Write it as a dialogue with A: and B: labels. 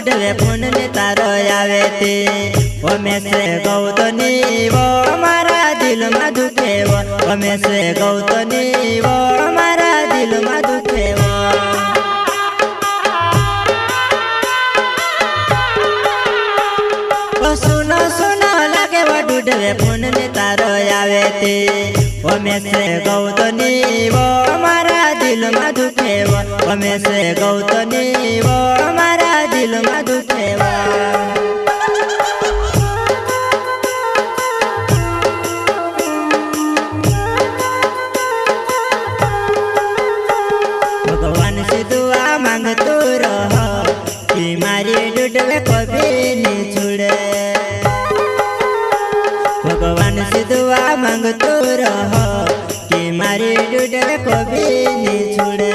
A: डूडवे phone ने तारो आवे ते ओमे से गौतनी वो हमारा दिल में दुखे वो ओमे से गौतनी वो हमारा दिल में दुखे वो सुनो सुनो लगे वो डूडवे फोन ने तारो आवे ते ओमे से गौतनी वो हमारा दिल में दुखे वो ओमे से गौतनी वो हमारा दिल में दुखे वो भगवान से दुआ मांगतो रहो कि मारी डूडवे कभी नहीं छुड़े भगवान से दुआ मांगतो रहो कि मारी डूडवे कभी नहीं छुड़े।